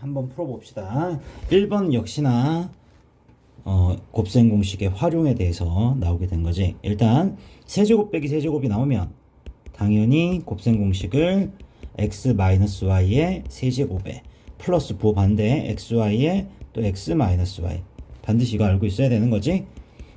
한번 풀어봅시다. 1번 역시나 곱셈 공식의 활용에 대해서 나오게 된 거지. 일단 세제곱 빼기 세제곱이 나오면 당연히 곱셈 공식을 x-y의 세제곱에 플러스 부호반대 xy의 또 x-y 반드시 이거 알고 있어야 되는 거지.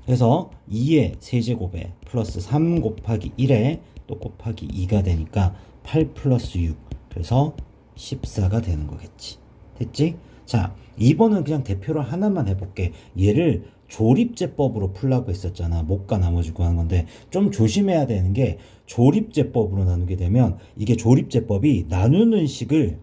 그래서 2의 세제곱에 플러스 3 곱하기 1에 또 곱하기 2가 되니까 8 플러스 6, 그래서 14가 되는 거겠지. 됐지? 자, 2번은 그냥 대표로 하나만 해볼게. 얘를 조립제법으로 풀라고 했었잖아. 못과 나머지 구하는 건데 좀 조심해야 되는 게, 조립제법으로 나누게 되면 이게 조립제법이 나누는 식을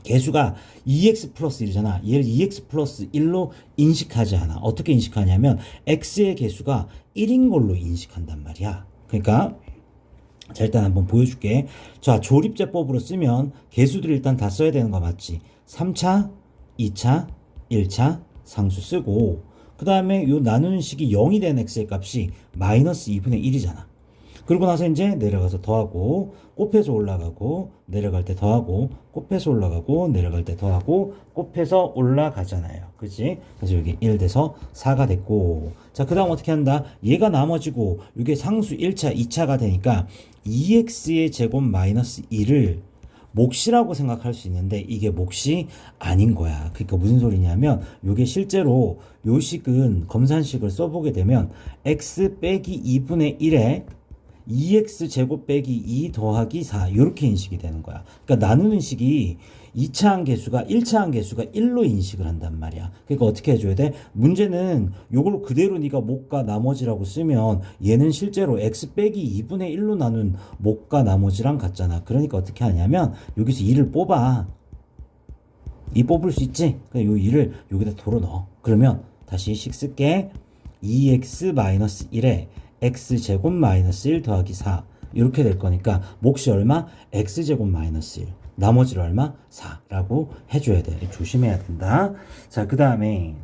개수가 2x 플러스 1이잖아. 얘를 2x 플러스 1로 인식하지 않아. 어떻게 인식하냐면 x의 개수가 1인 걸로 인식한단 말이야. 그러니까 자, 일단 한번 보여줄게. 자, 조립제법으로 쓰면 개수들을 일단 다 써야 되는 거 맞지? 3차, 2차, 1차 상수 쓰고, 그 다음에 요 나누는 식이 0이 된 x의 값이 마이너스 2분의 1이잖아. 그러고 나서 이제 내려가서 더하고, 곱해서 올라가고, 내려갈 때 더하고, 곱해서 올라가고, 내려갈 때 더하고, 곱해서 올라가잖아요. 그치? 그래서 여기 1 돼서 4가 됐고, 자, 그 다음 어떻게 한다? 얘가 나머지고, 이게 상수 1차, 2차가 되니까 2x의 제곱 마이너스 1을 몫이라고 생각할 수 있는데 이게 몫이 아닌 거야. 그러니까 무슨 소리냐면, 요게 실제로 요 식은 검산식을 써보게 되면 x 빼기 2분의 1에 2x 제곱 빼기 2 더하기 4 이렇게 인식이 되는 거야. 그러니까 나누는 식이 2차 항계수가 1차 항계수가 1로 인식을 한단 말이야. 그러니까 어떻게 해줘야 돼? 문제는 요걸 그대로 네가 못과 나머지라고 쓰면 얘는 실제로 x 빼기 2분의 1로 나눈 못과 나머지랑 같잖아. 그러니까 어떻게 하냐면 여기서 2를 뽑아. 2 뽑을 수 있지? 그냥 요 2를 여기다 도로 넣어. 그러면 다시 식 쓸게. 2x-1에 x제곱 마이너스 1 더하기 4 이렇게 될 거니까 몫이 얼마? x제곱 마이너스 1, 나머지를 얼마? 4라고 해줘야 돼. 조심해야 된다. 자, 그 다음에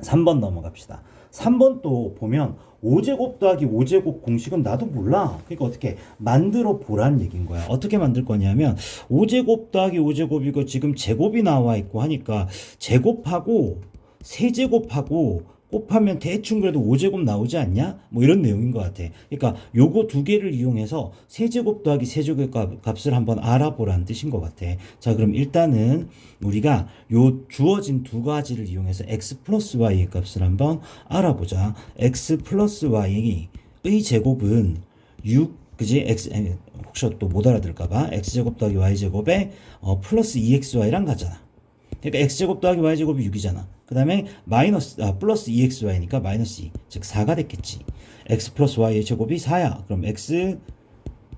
3번 넘어갑시다. 3번 또 보면 5제곱 더하기 5제곱 공식은 나도 몰라. 그러니까 어떻게 만들어 보란 얘기인 거야. 어떻게 만들 거냐면 5제곱 더하기 5제곱 이거 지금 제곱이 나와 있고 하니까 제곱하고 세제곱하고 곱하면 대충 그래도 5제곱 나오지 않냐? 뭐 이런 내용인 것 같아. 그러니까 요거 두 개를 이용해서 세제곱 더하기 세제곱 값을 한번 알아보라는 뜻인 것 같아. 자, 그럼 일단은 우리가 요 주어진 두 가지를 이용해서 x 플러스 y의 값을 한번 알아보자. x 플러스 y의 제곱은 6, 그지? 혹시 또 못 알아들을까봐 x제곱 더하기 y제곱에 플러스 2xy랑 같잖아. 그러니까 x제곱 더하기 y제곱이 6이잖아. 그 다음에 플러스 2xy니까 마이너스 2, 즉 4가 됐겠지. x 플러스 y의 제곱이 4야. 그럼 x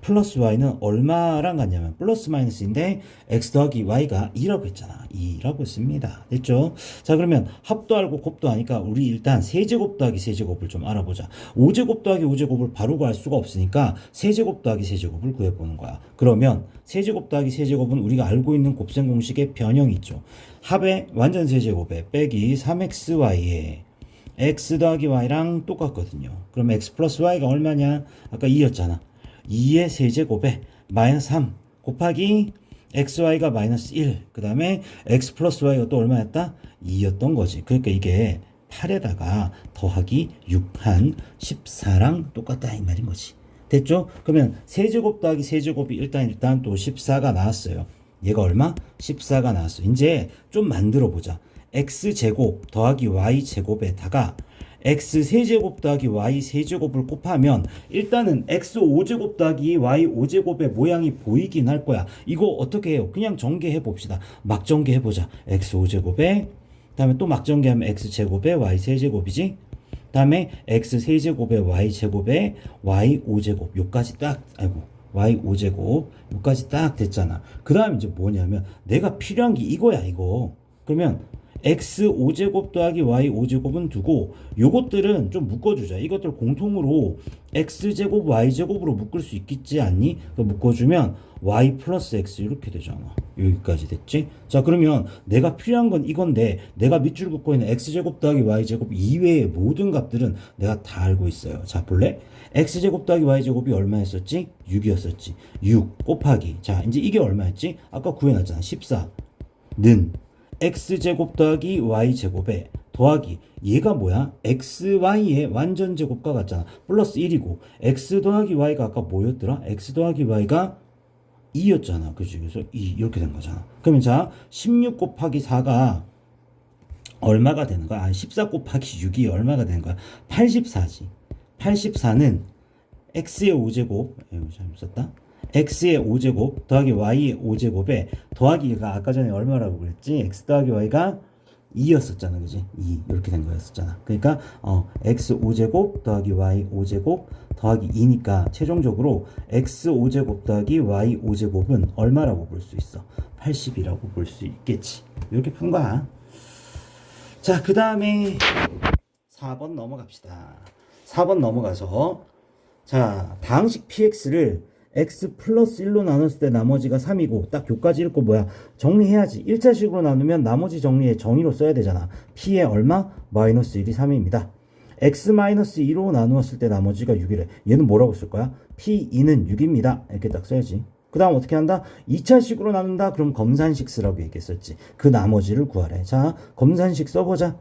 플러스 y는 얼마랑 같냐면 플러스 마이너스인데 x 더하기 y가 2라고 했잖아. 2라고 했습니다. 됐죠? 자, 그러면 합도 알고 곱도 하니까 우리 일단 세제곱 더하기 세제곱을 좀 알아보자. 5제곱 더하기 5제곱을 바로 구할 수가 없으니까 세제곱 더하기 세제곱을 구해보는 거야. 그러면 세제곱 더하기 세제곱은 우리가 알고 있는 곱셈 공식의 변형이 있죠. 합의 완전 세제곱에 빼기 3xy에 x 더하기 y랑 똑같거든요. 그럼 x 플러스 y가 얼마냐? 아까 2였잖아. 2의 세제곱에 마이너스 3 곱하기 xy가 마이너스 1, 그 다음에 x 플러스 y가 또 얼마였다? 2였던 거지. 그러니까 이게 8에다가 더하기 6 한 14랑 똑같다 이 말인 거지. 됐죠? 그러면 세제곱 더하기 세제곱이 일단 또 14가 나왔어요. 얘가 얼마? 14가 나왔어. 이제 좀 만들어 보자. x제곱 더하기 y제곱에다가 x 세제곱 더하기 y 세제곱을 곱하면 일단은 x 5제곱 더하기 y 5제곱의 모양이 보이긴 할 거야. 이거 어떻게 해요? 그냥 전개해 봅시다. 막 전개해 보자. x 5제곱에 그다음에 또 막 전개하면 x 제곱에 y 세제곱이지. 그다음에 x 세제곱에 y 제곱에 y 5제곱 요까지 딱 y 5제곱 요까지 딱 됐잖아. 그다음 이제 뭐냐면 내가 필요한 게 이거야, 이거. 그러면 x 5제곱 더하기 y 5제곱은 두고 요것들은 좀 묶어주자. 이것들 공통으로 x제곱 y제곱으로 묶을 수 있겠지 않니? 묶어주면 y 플러스 x 이렇게 되잖아. 여기까지 됐지? 자, 그러면 내가 필요한 건 이건데 내가 밑줄 긋고 있는 x제곱 더하기 y제곱 이외의 모든 값들은 내가 다 알고 있어요. 자, 볼래? x제곱 더하기 y제곱이 얼마였었지? 6이었었지. 6 곱하기, 자 이제 이게 얼마였지? 아까 구해놨잖아. 14 는 x제곱 더하기 y제곱에 더하기 얘가 뭐야? xy의 완전제곱과 같잖아. 플러스 1이고 x 더하기 y가 아까 뭐였더라? x 더하기 y가 2였잖아. 그치? 그래서 2 이렇게 된 거잖아. 그러면 자 16 곱하기 4가 얼마가 되는 거야? 아니 14 곱하기 6이 얼마가 되는 거야? 84지. 84는 x의 5제곱 잘못 썼다. x의 5제곱 더하기 y의 5제곱에 더하기가 아까 전에 얼마라고 그랬지? x 더하기 y가 2였었잖아. 그지? 2 이렇게 된 거였었잖아. 그러니까 x 5제곱 더하기 y 5제곱 더하기 2니까 최종적으로 x 5제곱 더하기 y 5제곱은 얼마라고 볼 수 있어? 80이라고 볼 수 있겠지. 이렇게 푼 거야. 자, 그 다음에 4번 넘어갑시다. 4번 넘어가서 자, 다항식 px를 x 플러스 1로 나눴을 때 나머지가 3이고 딱 요까지 읽고 뭐야? 정리해야지. 1차식으로 나누면 나머지 정리에 정의로 써야 되잖아. p의 얼마? 마이너스 1이 3입니다. x 마이너스 2로 나누었을 때 나머지가 6이래. 얘는 뭐라고 쓸 거야? p2는 6입니다. 이렇게 딱 써야지. 그 다음 어떻게 한다? 2차식으로 나눈다? 그럼 검산식 쓰라고 얘기했었지. 그 나머지를 구하래. 자, 검산식 써보자.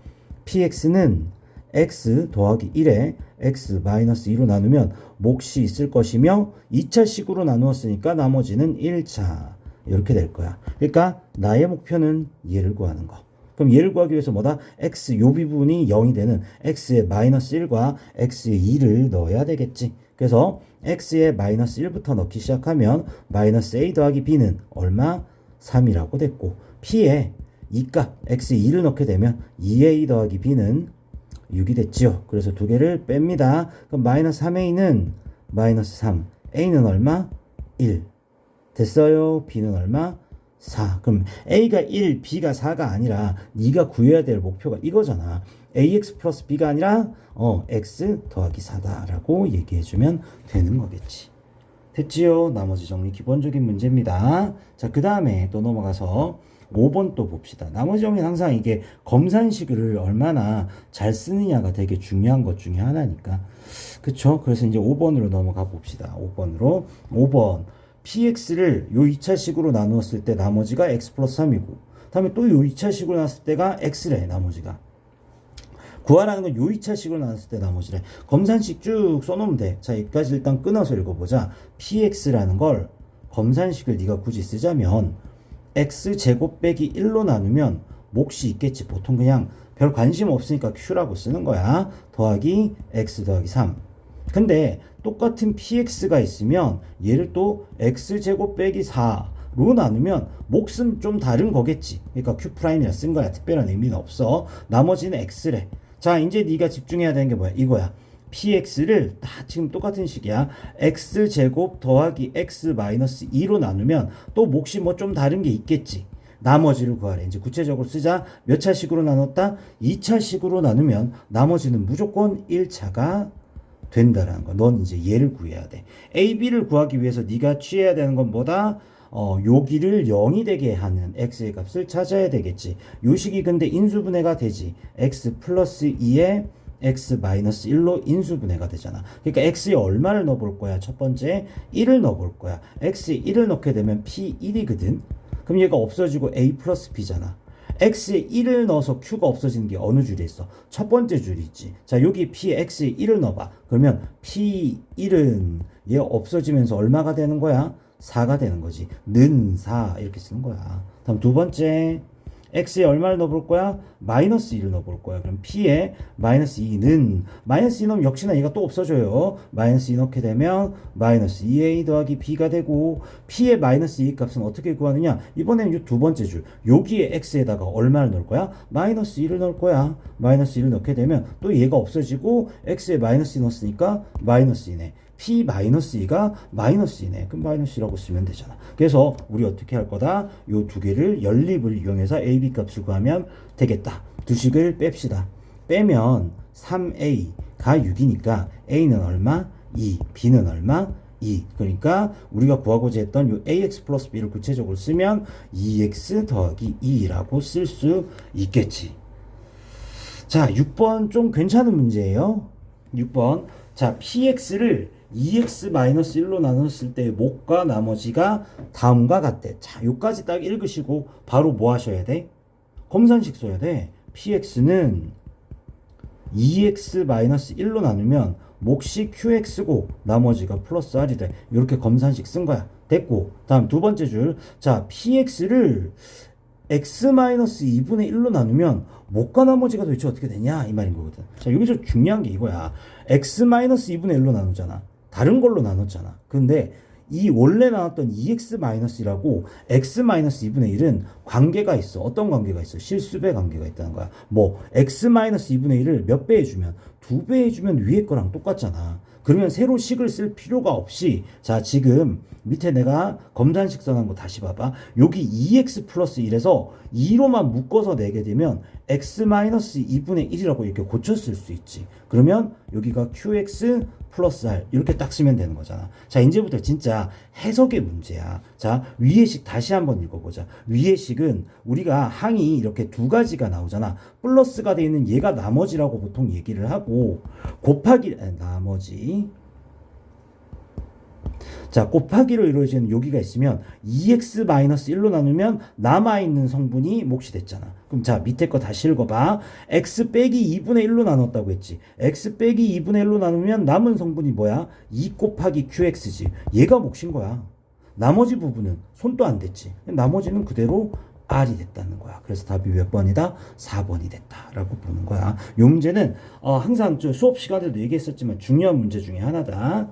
px는 x 더하기 1에 x 마이너스 2로 나누면 몫이 있을 것이며 2차식으로 나누었으니까 나머지는 1차 이렇게 될 거야. 그러니까 나의 목표는 얘를 구하는 거. 그럼 얘를 구하기 위해서 뭐다? x 요 부분이 0이 되는 x의 마이너스 1과 x의 2를 넣어야 되겠지. 그래서 x의 마이너스 1부터 넣기 시작하면 마이너스 a 더하기 b는 얼마? 3이라고 됐고 p에 이 값 x의 2를 넣게 되면 2a 더하기 b는 6이 됐지요. 그래서 두 개를 뺍니다. 그럼 마이너스 3a는 마이너스 3, a는 얼마? 1 됐어요. b는 얼마? 4. 그럼 a가 1, b가 4가 아니라 네가 구해야 될 목표가 이거잖아. ax 플러스 b가 아니라 x 더하기 4다라고 얘기해주면 되는 거겠지. 됐지요? 나머지 정리 기본적인 문제입니다. 자, 그 다음에 또 넘어가서 5번 또 봅시다. 나머지 정리는 항상 이게 검산식을 얼마나 잘 쓰느냐가 되게 중요한 것 중에 하나니까. 그쵸? 그래서 이제 5번으로 넘어가 봅시다. 5번으로. 5번. px를 요 2차식으로 나누었을 때 나머지가 x 플러스 3이고 다음에 또 요 2차식으로 나눴을 때가 x래. 나머지가. 구하라는 건 요 2차식으로 나눴을 때 나머지래. 검산식 쭉 써놓으면 돼. 자, 여기까지 일단 끊어서 읽어보자. px라는 걸 검산식을 네가 굳이 쓰자면 x제곱 빼기 1로 나누면 몫이 있겠지. 보통 그냥 별 관심 없으니까 q라고 쓰는 거야. 더하기 x 더하기 3. 근데 똑같은 px가 있으면 얘를 또 x제곱 빼기 4로 나누면 몫은 좀 다른 거겠지. 그러니까 q'이라 쓴 거야. 특별한 의미는 없어. 나머지는 x래. 자, 이제 네가 집중해야 되는 게 뭐야? 이거야. px를 다 지금 똑같은 식이야. x제곱 더하기 x 마이너스 2로 나누면 또 몫이 뭐 좀 다른 게 있겠지. 나머지를 구하래. 이제 구체적으로 쓰자. 몇 차식으로 나눴다? 2차식으로 나누면 나머지는 무조건 1차가 된다라는 거. 넌 이제 얘를 구해야 돼. a, b를 구하기 위해서 네가 취해야 되는 건 뭐다? 여기를 0이 되게 하는 x의 값을 찾아야 되겠지. 요 식이 근데 인수분해가 되지. x 플러스 2에 x 마이너스 1로 인수분해가 되잖아. 그러니까 x에 얼마를 넣어볼 거야? 첫 번째 1을 넣어볼 거야. x에 1을 넣게 되면 p1이거든. 그럼 얘가 없어지고 a 플러스 b잖아. x에 1을 넣어서 q가 없어지는 게 어느 줄에 있어? 첫 번째 줄이 있지. 자, 여기 p에 x에 1을 넣어봐. 그러면 p1은 얘 없어지면서 얼마가 되는 거야? 4가 되는 거지. 는 4 이렇게 쓰는 거야. 다음 두 번째 x에 얼마를 넣어볼 거야? 마이너스 2를 넣어볼 거야. 그럼 p에 마이너스 2는 마이너스 2 넣으면 역시나 얘가 또 없어져요. 마이너스 2 넣게 되면 마이너스 2a 더하기 b가 되고 p의 마이너스 2 값은 어떻게 구하느냐? 이번에는 이 두 번째 줄 여기에 x에다가 얼마를 넣을 거야? 마이너스 2를 넣을 거야. 마이너스 2를 넣게 되면 또 얘가 없어지고 x에 마이너스 2 넣었으니까 마이너스 2네. p 마이너스 2가 마이너스 2네. 그럼 마이너스 2라고 쓰면 되잖아. 그래서 우리 어떻게 할 거다? 요 두 개를 연립을 이용해서 a, b 값을 구하면 되겠다. 두 식을 뺍시다. 빼면 3a가 6이니까 a는 얼마? 2, b는 얼마? 2. 그러니까 우리가 구하고자 했던 요 ax 플러스 b를 구체적으로 쓰면 2x 더하기 2라고 쓸 수 있겠지. 자, 6번 좀 괜찮은 문제예요. 6번. 자, px를 2x-1로 나눴을 때의 목과 나머지가 다음과 같대. 자, 요까지 딱 읽으시고 바로 뭐 하셔야 돼? 검산식 써야 돼. px는 2x-1로 나누면 몫이 qx고 나머지가 플러스 r이 돼. 이렇게 검산식 쓴 거야. 됐고, 다음 두 번째 줄. 자, px를 x-2분의 1로 나누면 목과 나머지가 도대체 어떻게 되냐 이 말인 거거든. 자, 여기서 중요한 게 이거야. x-2분의 1로 나누잖아. 다른 걸로 나눴잖아. 근데 이 원래 나왔던 2x-1이라고 x-2분의 1은 관계가 있어. 어떤 관계가 있어? 실수배 관계가 있다는 거야. 뭐 x-2분의 1을 몇 배 해주면 2배 해주면 위에 거랑 똑같잖아. 그러면 새로 식을 쓸 필요가 없이, 자, 지금 밑에 내가 검산식 써놓은 거 다시 봐봐. 여기 2x 플러스 1에서 2로만 묶어서 내게 되면 x-2분의 1이라고 이렇게 고쳐 쓸 수 있지. 그러면 여기가 qx 플러스 r 이렇게 딱 쓰면 되는 거잖아. 자, 이제부터 진짜 해석의 문제야. 자, 위의 식 다시 한번 읽어보자. 위의 식은 우리가 항이 이렇게 두 가지가 나오잖아. 플러스가 되어 있는 얘가 나머지라고 보통 얘기를 하고, 곱하기 나머지, 자, 곱하기로 이루어지는 여기가 있으면 2x-1로 나누면 남아있는 성분이 몫이 됐잖아. 그럼 자, 밑에 거 다시 읽어봐. x 빼기 2분의 1로 나눴다고 했지. x 빼기 2분의 1로 나누면 남은 성분이 뭐야? 2 곱하기 qx지. 얘가 몫인 거야. 나머지 부분은 손도 안 댔지. 나머지는 그대로 R이 됐다는 거야. 그래서 답이 몇 번이다? 4번이 됐다라고 보는 거야. 이 문제는 항상 수업 시간에도 얘기했었지만 중요한 문제 중에 하나다.